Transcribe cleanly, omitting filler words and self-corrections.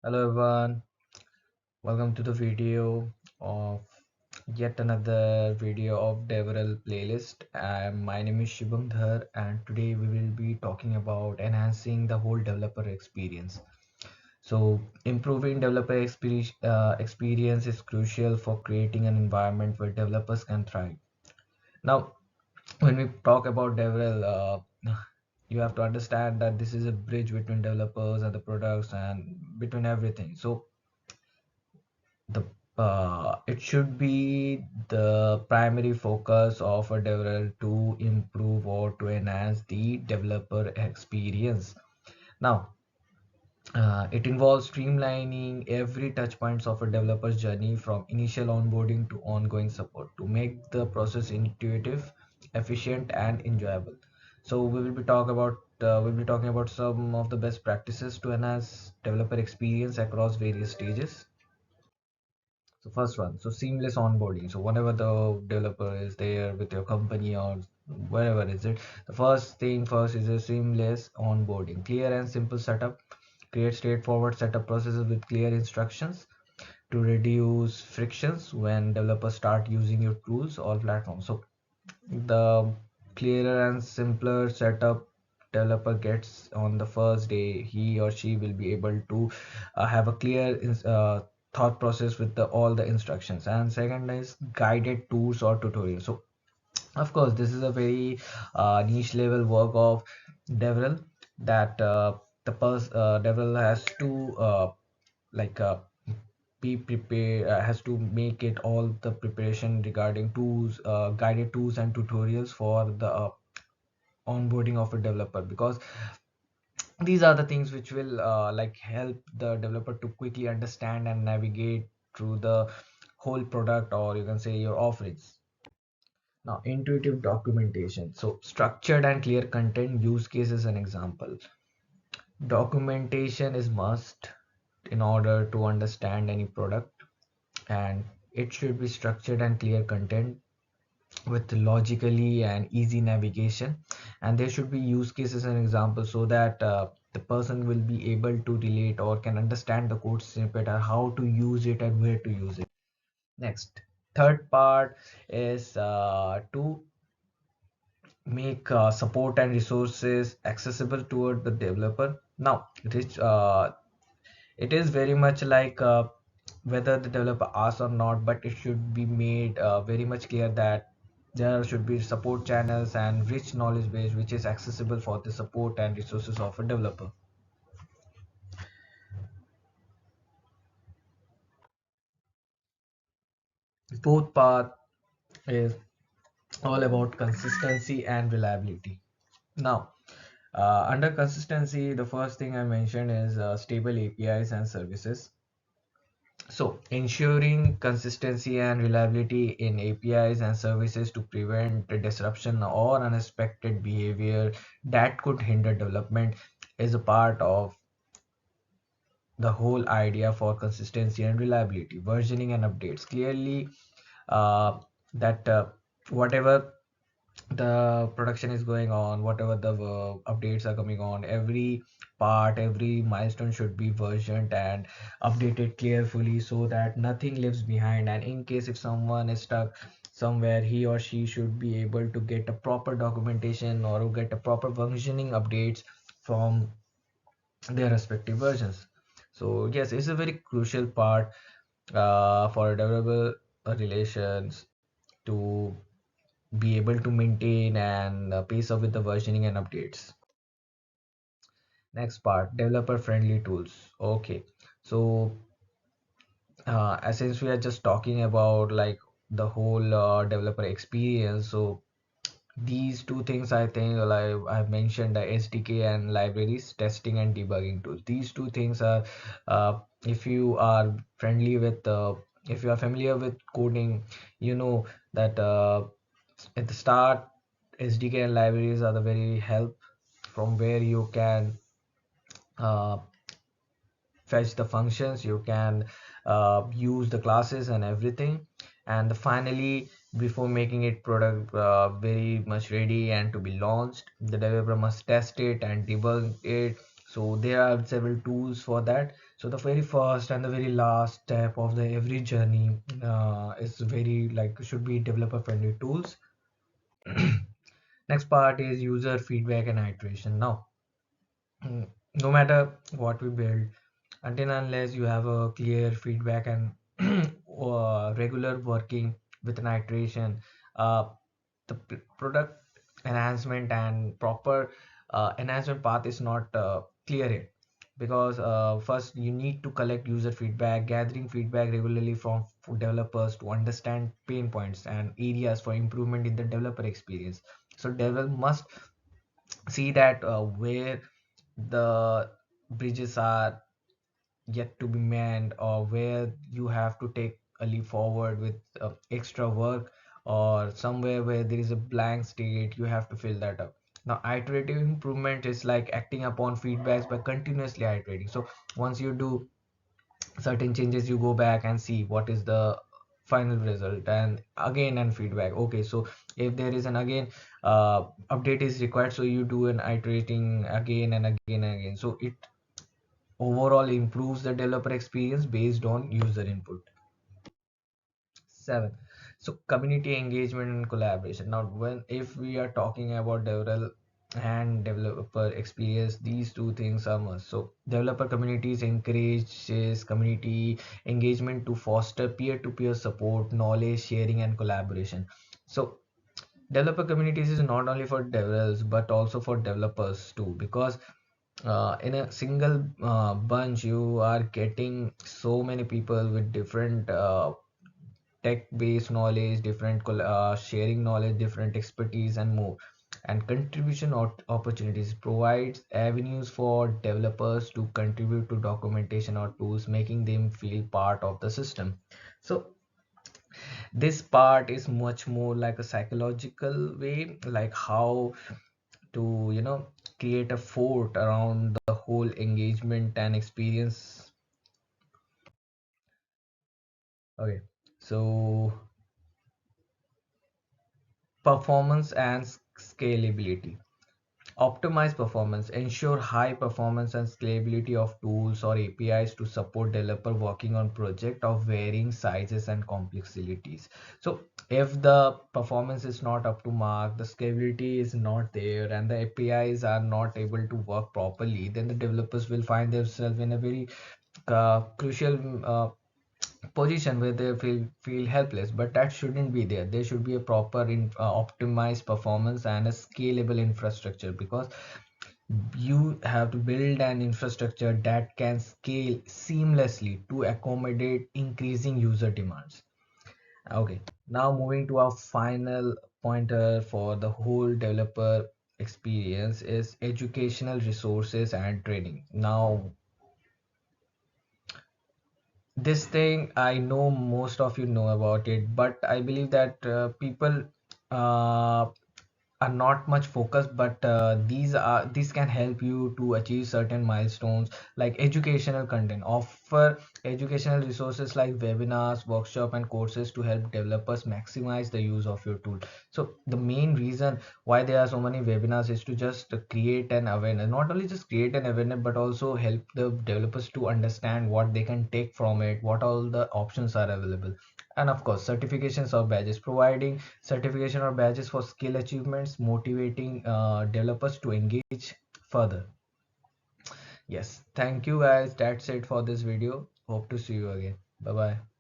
Hello everyone, welcome to the video of yet another video of Devrel playlist. My name is Shubham Dhar and today we will be talking about enhancing the whole developer experience. So improving developer experience is crucial for creating an environment where developers can thrive. Now, when we talk about Devrel, you have to understand that this is a bridge between developers and the products and between everything. So the it should be the primary focus of a developer to improve or to enhance the developer experience. Now, it involves streamlining every touch points of a developer's journey from initial onboarding to ongoing support to make the process intuitive, efficient, and enjoyable. So we'll be talking about some of the best practices to enhance developer experience across various stages. So first one, so seamless onboarding. So whenever the developer is there with your company or wherever is it, the first thing first is a seamless onboarding. Clear and simple setup. Create straightforward setup processes with clear instructions to reduce frictions when developers start using your tools or platforms. So the clearer and simpler setup developer gets on the first day, he or she will be able to have a clear thought process with all the instructions. And second is guided tours or tutorials. So of course this is a very niche level work of devel that devel has to like be prepared, has to make it all the preparation regarding tools, guided tools and tutorials for the onboarding of a developer, because these are the things which will like help the developer to quickly understand and navigate through the whole product, or you can say your offerings. Now, intuitive documentation. So structured and clear content, use cases and example. Documentation is must in order to understand any product, and it should be structured and clear content with logically and easy navigation, and there should be use cases and examples so that the person will be able to relate or can understand the code snippet and how to use it and where to use it. Next, third part is to make support and resources accessible toward the developer. Now it is very much like whether the developer asks or not, but it should be made very much clear that there should be support channels and rich knowledge base which is accessible for the support and resources of a developer. Fourth part is all about consistency and reliability. Now, under consistency, the first thing I mentioned is stable APIs and services. So ensuring consistency and reliability in APIs and services to prevent the disruption or unexpected behavior that could hinder development is a part of the whole idea for consistency and reliability. Versioning and updates. Clearly, that whatever the production is going on, whatever the updates are coming on, every part, every milestone should be versioned and updated carefully so that nothing lives behind. And in case if someone is stuck somewhere, he or she should be able to get a proper documentation or get a proper versioning updates from their respective versions. So yes, it's a very crucial part for developer relations to be able to maintain and pace up with the versioning and updates. Next part, developer friendly tools. Okay, so since we are just talking about like the whole developer experience, so these two things I think, like I've mentioned, the SDK and libraries, testing and debugging tools. These two things are, if you are friendly with, if you are familiar with coding, you know that at the start, SDK and libraries are the very help from where you can uh, fetch the functions, you can use the classes and everything. And finally, before making it product very much ready and to be launched, the developer must test it and debug it So there are several tools for that. So the very first and the very last step of the every journey is very like should be developer friendly tools. Next part is user feedback and iteration. Now, no matter what we build, until unless you have a clear feedback and regular working with an iteration, uh, the product enhancement and proper enhancement path is not clear here, because first you need to collect user feedback, gathering feedback regularly from developers to understand pain points and areas for improvement in the developer experience. So developer must see that where the bridges are yet to be manned, or where you have to take a leap forward with extra work, or somewhere where there is a blank state you have to fill that up. Now iterative improvement is like acting upon feedbacks by continuously iterating. So once you do certain changes, you go back and see what is the final result, and again and feedback. Okay, so if there is an again update is required, so you do an iterating again and again and again, so it overall improves the developer experience based on user input. 7. So community engagement and collaboration. Now when if we are talking about developer and developer experience, these two things are must. So developer communities encourages community engagement to foster peer-to-peer support, knowledge sharing and collaboration. So developer communities is not only for developers but also for developers too, because in a single bunch you are getting so many people with different tech-based knowledge, different sharing knowledge, different expertise, and more. And contribution opportunities provides avenues for developers to contribute to documentation or tools, making them feel part of the system. So this part is much more like a psychological way, like how to create a fort around the whole engagement and experience. Okay, so performance and scalability. Optimize performance, ensure high performance and scalability of tools or APIs to support developer working on project of varying sizes and complexities. So if the performance is not up to mark, the scalability is not there, and the APIs are not able to work properly, then the developers will find themselves in a very crucial position where they feel helpless. But that shouldn't be there. There should be a proper optimized performance and a scalable infrastructure, because you have to build an infrastructure that can scale seamlessly to accommodate increasing user demands. Okay, now moving to our final pointer for the whole developer experience is educational resources and training. Now this thing I know most of you know about it, but I believe that people uh, are not much focused, but these can help you to achieve certain milestones. Like educational content, offer educational resources like webinars, workshop and courses to help developers maximize the use of your tool. So the main reason why there are so many webinars is to just create an awareness, not only just create an awareness but also help the developers to understand what they can take from it, what all the options are available. And of course certifications or badges, providing certification or badges for skill achievements, motivating developers to engage further. Yes, thank you guys, that's it for this video. Hope to see you again. Bye bye.